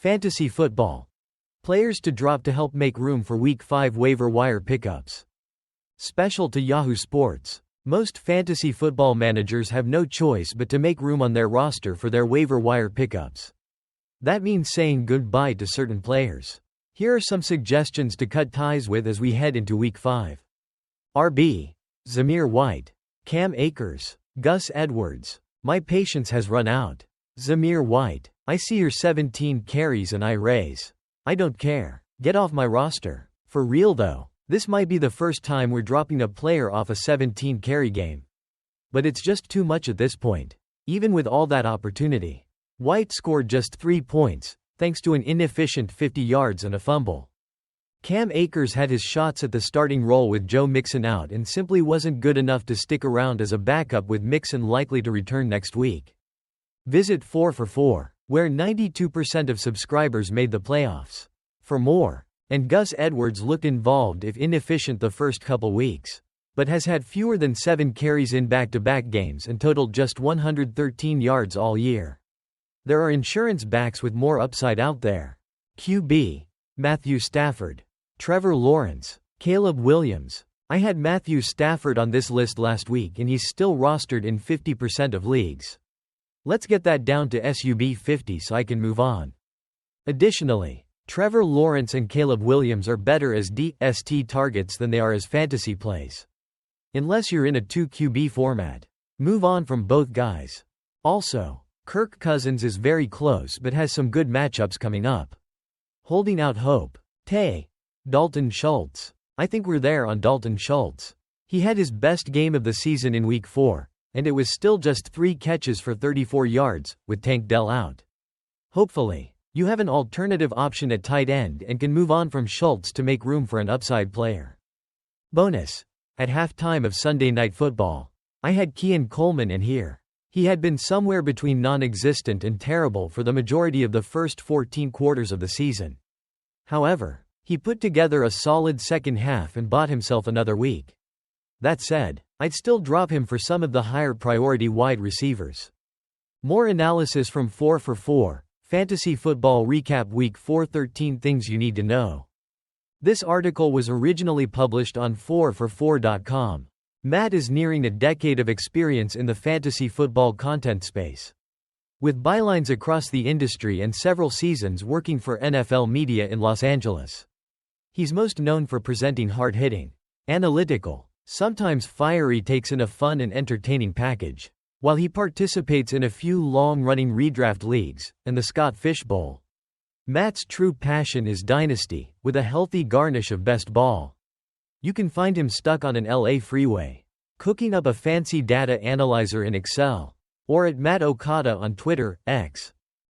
Fantasy football. Players to drop to help make room for Week 5 waiver wire pickups. Special to Yahoo Sports. Most fantasy football managers have no choice but to make room on their roster for their waiver wire pickups. That means saying goodbye to certain players. Here are some suggestions to cut ties with as we head into Week 5. RB. Zamir White. Cam Akers. Gus Edwards. My patience has run out. Zamir White. I see your 17 carries and I raise. I don't care. Get off my roster. For real though, this might be the first time we're dropping a player off a 17 carry game. But it's just too much at this point. Even with all that opportunity. White scored just 3 points, thanks to an inefficient 50 yards and a fumble. Cam Akers had his shots at the starting role with Joe Mixon out and simply wasn't good enough to stick around as a backup with Mixon likely to return next week. Visit 4for4, where 92% of subscribers made the playoffs. For more. And Gus Edwards looked involved if inefficient the first couple weeks. But has had fewer than 7 carries in back-to-back games and totaled just 113 yards all year. There are insurance backs with more upside out there. QB. Matthew Stafford. Trevor Lawrence. Caleb Williams. I had Matthew Stafford on this list last week and he's still rostered in 50% of leagues. Let's get that down to SUB 50 so I can move on. Additionally, Trevor Lawrence and Caleb Williams are better as DST targets than they are as fantasy plays. Unless you're in a 2 QB format. Move on from both guys. Also, Kirk Cousins is very close but has some good matchups coming up. Holding out hope. Dalton Schultz. I think we're there on Dalton Schultz. He had his best game of the season in Week 4, and it was still just 3 catches for 34 yards, with Tank Dell out. Hopefully, you have an alternative option at tight end and can move on from Schultz to make room for an upside player. Bonus. At halftime of Sunday Night Football, I had Keon Coleman in here. He had been somewhere between non-existent and terrible for the majority of the first 14 quarters of the season. However, he put together a solid second half and bought himself another week. That said, I'd still drop him for some of the higher priority wide receivers. More analysis from 4for4, Fantasy Football Recap Week 4 13 Things You Need to Know. This article was originally published on 4for4.com. Matt is nearing a decade of experience in the fantasy football content space. With bylines across the industry and several seasons working for NFL media in Los Angeles. He's most known for presenting hard-hitting, analytical, sometimes fiery takes in a fun and entertaining package. While he participates in a few long-running redraft leagues, and the Scott Fish Bowl. Matt's true passion is dynasty, with a healthy garnish of best ball. You can find him stuck on an LA freeway, cooking up a fancy data analyzer in Excel, or at Matt Okada on Twitter, X.